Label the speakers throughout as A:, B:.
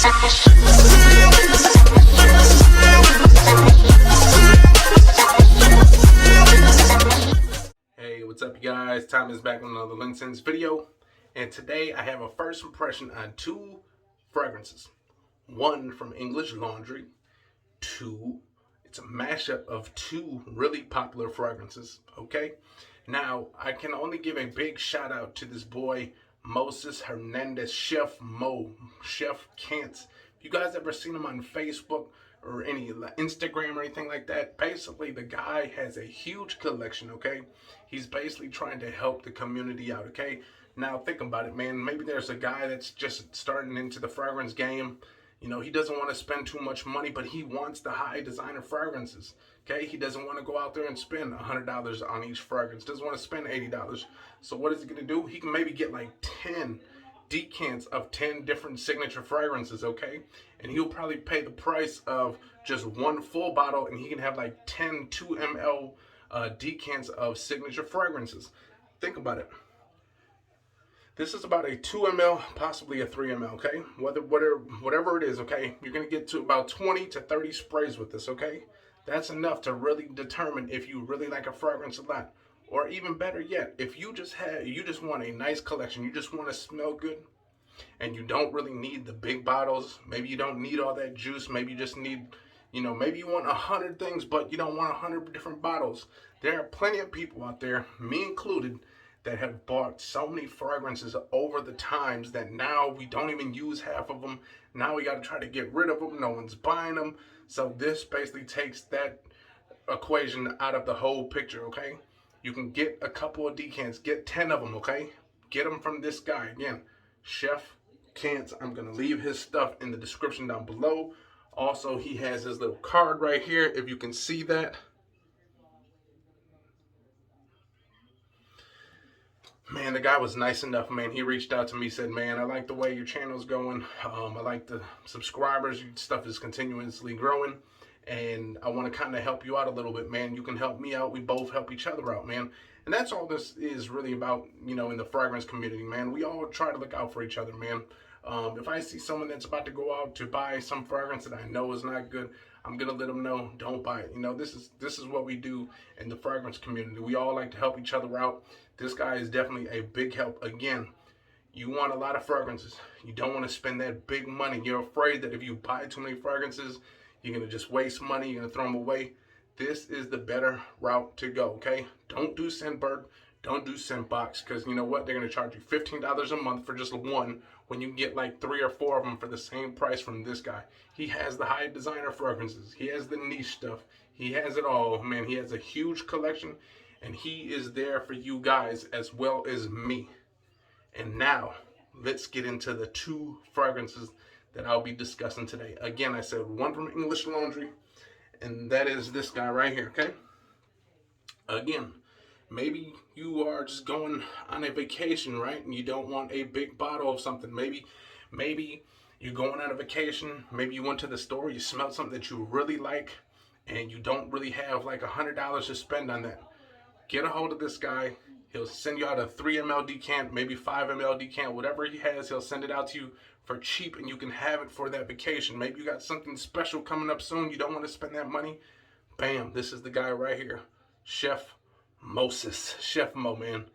A: Hey, what's up, you guys? Tom is back with another LinkedIn's video, and today I have a first impression on two fragrances. One from English Laundry. Two, it's a mashup of two really popular fragrances. Okay, now I can only give a big shout out to this boy Moses Hernandez, Chef Moe, Chefcants. If you guys ever seen him on Facebook or any Instagram or anything like that, basically the guy has a huge collection. Okay, he's basically trying to help the community out. Okay, now think about it, man. Maybe there's a guy that's just starting into the fragrance game. You know, he doesn't want to spend too much money, but he wants the high designer fragrances. Okay, he doesn't want to go out there and spend $100 on each fragrance. Doesn't want to spend $80. So what is he gonna do? He can maybe get like 10 decants of 10 different signature fragrances. Okay, and he'll probably pay the price of just one full bottle, and he can have like 10 2 ml decants of signature fragrances. Think about it. This is about a 2 ml, possibly a 3 ml, okay? Whatever it is, okay? You're going to get to about 20 to 30 sprays with this, okay? That's enough to really determine if you really like a fragrance a lot. Or even better yet, if you just want a nice collection, you just want to smell good, and you don't really need the big bottles. Maybe you don't need all that juice. Maybe you just need, maybe you want 100 things, but you don't want 100 different bottles. There are plenty of people out there, me included, that have bought so many fragrances over the times that now we don't even use half of them. Now we got to try to get rid of them. No one's buying them. So this basically takes that equation out of the whole picture, okay? You can get a couple of decants, get 10 of them, okay? Get them from this guy. Again, Chef Cants. I'm going to leave his stuff in the description down below. Also, he has his little card right here, if you can see that. Man, the guy was nice enough, man. He reached out to me, said, man, I like the way your channel's going. I like the subscribers. Your stuff is continuously growing. And I want to kind of help you out a little bit, man. You can help me out. We both help each other out, man. And that's all this is really about, in the fragrance community, man. We all try to look out for each other, man. If I see someone that's about to go out to buy some fragrance that I know is not good, I'm gonna let them know, don't buy it. This is what we do in the fragrance community. We all like to help each other out. This guy is definitely a big help. Again, you want a lot of fragrances. You don't want to spend that big money. You're afraid that if you buy too many fragrances, you're gonna just waste money. You're gonna throw them away. This is the better route to go. Okay, don't do Scentbird. Don't do Scentbox, because you know what? They're going to charge you $15 a month for just one, when you can get like 3 or 4 of them for the same price from this guy. He has the high designer fragrances. He has the niche stuff. He has it all, man. He has a huge collection, and he is there for you guys as well as me. And now, let's get into the two fragrances that I'll be discussing today. Again, I said one from English Laundry, and that is this guy right here, okay? Again, maybe you are just going on a vacation, right? And you don't want a big bottle of something. Maybe you're going on a vacation. Maybe you went to the store, you smelled something that you really like, and you don't really have like $100 to spend on that. Get a hold of this guy. He'll send you out a 3 ml decant, maybe 5 ml decant, whatever he has, he'll send it out to you for cheap, and you can have it for that vacation. Maybe you got something special coming up soon. You don't want to spend that money. Bam, this is the guy right here. Chef Moe, man.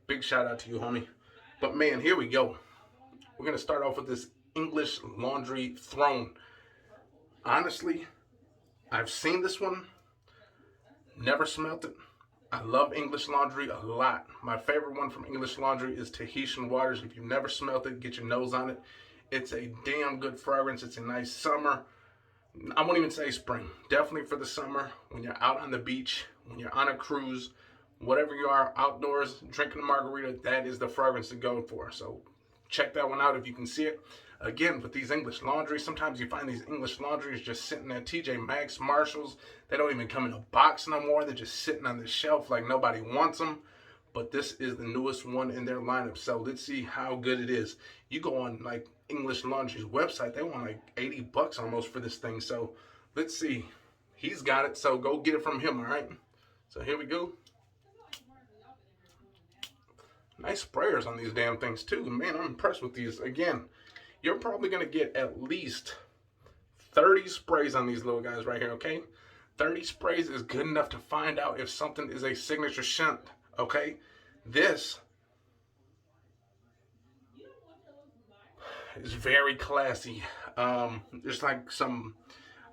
A: Big shout out to you, homie. But man, here we go. We're going to start off with this English Laundry Throne. Honestly, I've seen this one. Never smelt it. I love English Laundry a lot. My favorite one from English Laundry is Tahitian Waters. If you've never smelt it, get your nose on it. It's a damn good fragrance. It's a nice summer. I won't even say spring. Definitely for the summer, when you're out on the beach, when you're on a cruise, whatever you are, outdoors, drinking a margarita, that is the fragrance to go for. So check that one out if you can see it. Again, with these English Laundries, sometimes you find these English Laundries just sitting at TJ Maxx, Marshalls. They don't even come in a box no more. They're just sitting on the shelf like nobody wants them. But this is the newest one in their lineup. So let's see how good it is. You go on like English Laundry's website, they want like 80 bucks almost for this thing. So let's see. He's got it, so go get it from him, all right? So here we go. Nice sprayers on these damn things too. Man, I'm impressed with these. Again, you're probably going to get at least 30 sprays on these little guys right here, okay? 30 sprays is good enough to find out if something is a signature scent, okay? This is very classy. There's like I'm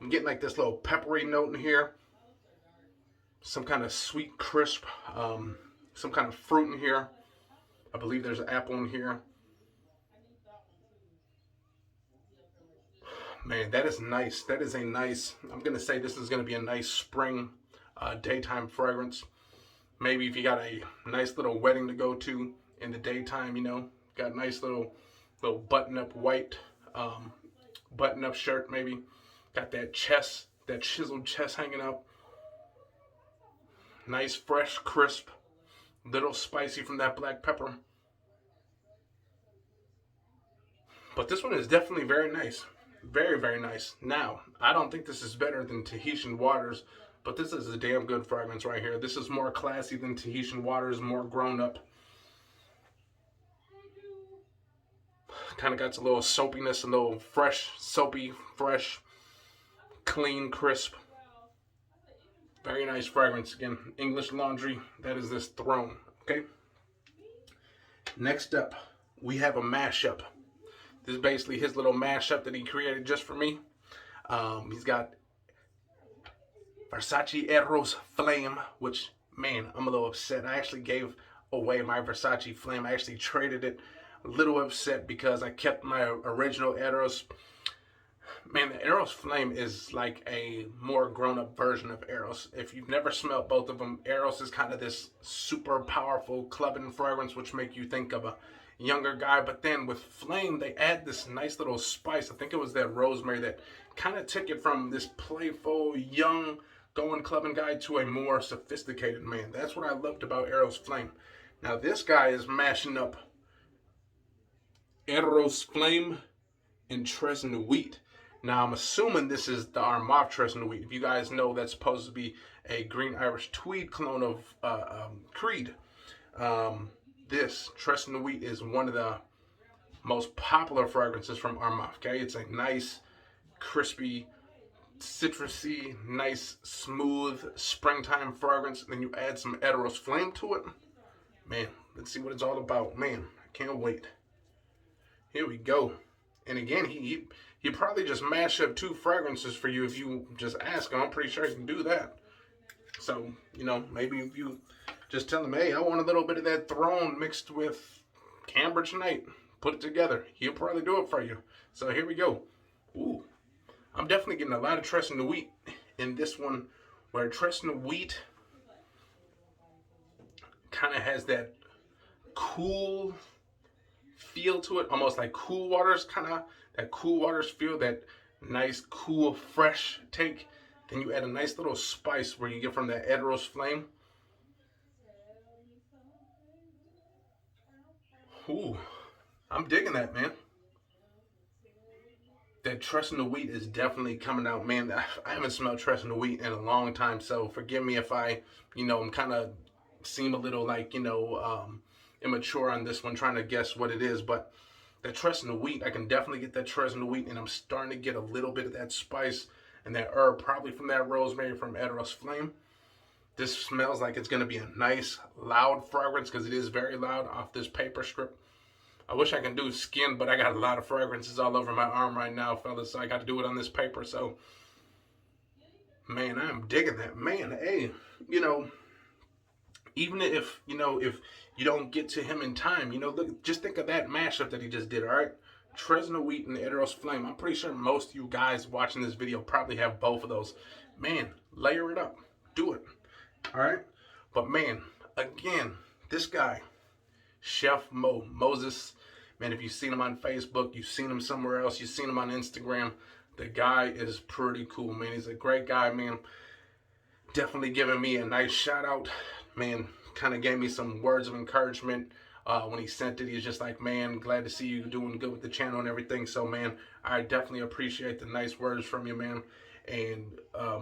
A: getting like this little peppery note in here. Some kind of sweet crisp, some kind of fruit in here. I believe there's an apple in here. Man, that is nice. That is a nice, I'm going to say this is going to be a nice spring daytime fragrance. Maybe if you got a nice little wedding to go to in the daytime, you know, got a nice little button-up white button-up shirt maybe. Got that chest, that chiseled chest hanging up. Nice, fresh, crisp, little spicy from that black pepper. But this one is definitely very nice. Very, very nice. Now, I don't think this is better than Tahitian Waters, but this is a damn good fragrance right here. This is more classy than Tahitian Waters, more grown up. Kind of got a little soapiness, a little fresh, soapy, fresh, clean, crisp. Very nice fragrance. Again, English Laundry. That is this Throne. Okay. Next up, we have a mashup. This is basically his little mashup that he created just for me. He's got Versace Eros Flame, which, man, I'm a little upset. I actually gave away my Versace Flame. I actually traded it. A little upset because I kept my original Eros. Man, the Eros Flame is like a more grown-up version of Eros. If you've never smelled both of them, Eros is kind of this super powerful clubbing fragrance, which make you think of a younger guy. But then with Flame, they add this nice little spice. I think it was that rosemary that kind of took it from this playful, young, going clubbing guy to a more sophisticated man. That's what I loved about Eros Flame. Now this guy is mashing up Eros Flame and Tres Nuit. Now I'm assuming this is the Armaf Tres Nuit. If you guys know, that's supposed to be a green Irish tweed clone of Creed. This Tres Nuit is one of the most popular fragrances from Armaf. Okay, it's a nice, crispy, citrusy, nice, smooth springtime fragrance. And then you add some Eros Flame to it. Man, let's see what it's all about. Man, I can't wait. Here we go. And again, he probably just mash up 2 fragrances for you if you just ask him. I'm pretty sure he can do that. So, you know, maybe if you just tell him, hey, I want a little bit of that Throne mixed with Cambridge Night. Put it together. He'll probably do it for you. So here we go. Ooh. I'm definitely getting a lot of Tres Nuit in this one, where Tres Nuit kind of has that cool feel to it, almost like Cool Waters, kind of that Cool Waters feel, that nice, cool, fresh take. Then you add a nice little spice where you get from that Eros Flame. Ooh, I'm digging that, man. That Tres Nuit is definitely coming out, man. I haven't smelled Tres Nuit in a long time, so forgive me if I, you know, I'm kind of seem a little like, you know, immature on this one, trying to guess what it is. But that Tres Nuit, I can definitely get that Tres Nuit, and I'm starting to get a little bit of that spice and that herb, probably from that rosemary from Eros Flame. This smells like it's going to be a nice, loud fragrance, because it is very loud off this paper strip. I wish I can do skin, but I got a lot of fragrances all over my arm right now, fellas, so I got to do it on this paper. So, man, I'm digging that. Man, hey, you know, even if, you know, if you don't get to him in time, you know, look, just think of that mashup that he just did, all right? Tres Nuit and Eros Flame. I'm pretty sure most of you guys watching this video probably have both of those. Man, layer it up. Do it. All right? But, man, again, this guy, Chef Moe, Moses, man, if you've seen him on Facebook, you've seen him somewhere else, you've seen him on Instagram, the guy is pretty cool, man. He's a great guy, man. Definitely giving me a nice shout out, man. Kind of gave me some words of encouragement when he sent it. He's just like, man, glad to see you doing good with the channel and everything. So, man, I definitely appreciate the nice words from you, man. And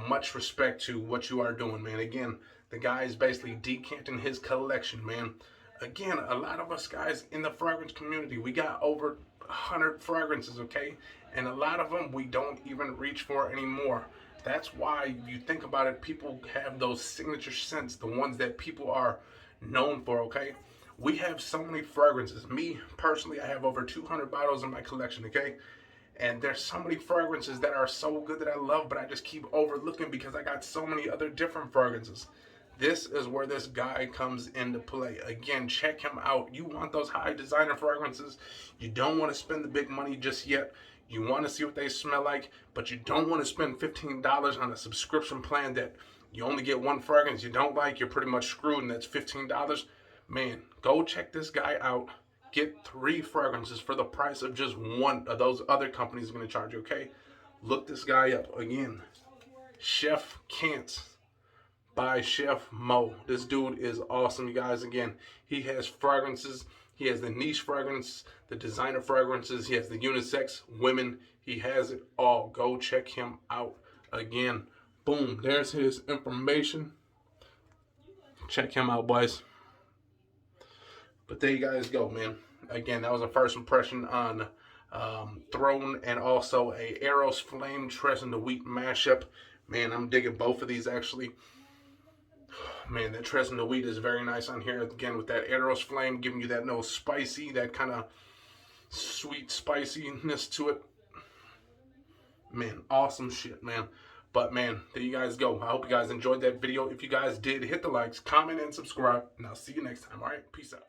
A: much respect to what you are doing, man. Again, the guy is basically decanting his collection, man. Again, a lot of us guys in the fragrance community, we got over 100 fragrances, okay? And a lot of them we don't even reach for anymore. That's why you think about it, people have those signature scents, the ones that people are known for, okay? We have so many fragrances. Me, personally, I have over 200 bottles in my collection, okay? And there's so many fragrances that are so good that I love, but I just keep overlooking because I got so many other different fragrances. This is where this guy comes into play. Again, check him out. You want those high designer fragrances. You don't want to spend the big money just yet. You want to see what they smell like, but you don't want to spend $15 on a subscription plan that you only get one fragrance you don't like. You're pretty much screwed, and that's $15. Man, go check this guy out. Get 3 fragrances for the price of just one of those other companies are going to charge you, okay? Look this guy up. Again, Chefcants by Chef Moe. This dude is awesome, you guys. Again, he has fragrances. He has the niche fragrance, the designer fragrances. He has the unisex, women. He has it all. Go check him out. Again, boom, there's his information. Check him out, boys. But there you guys go, man. Again, that was a first impression on Throne and also a Eros Flame Tres and the Wheat mashup. Man, I'm digging both of these actually. Man, that Tres and the Wheat is very nice on here. Again, with that Eros Flame giving you that no spicy, that kind of sweet spiciness to it. Man, awesome shit, man. But man, there you guys go. I hope you guys enjoyed that video. If you guys did, hit the likes, comment, and subscribe. And I'll see you next time. All right, peace out.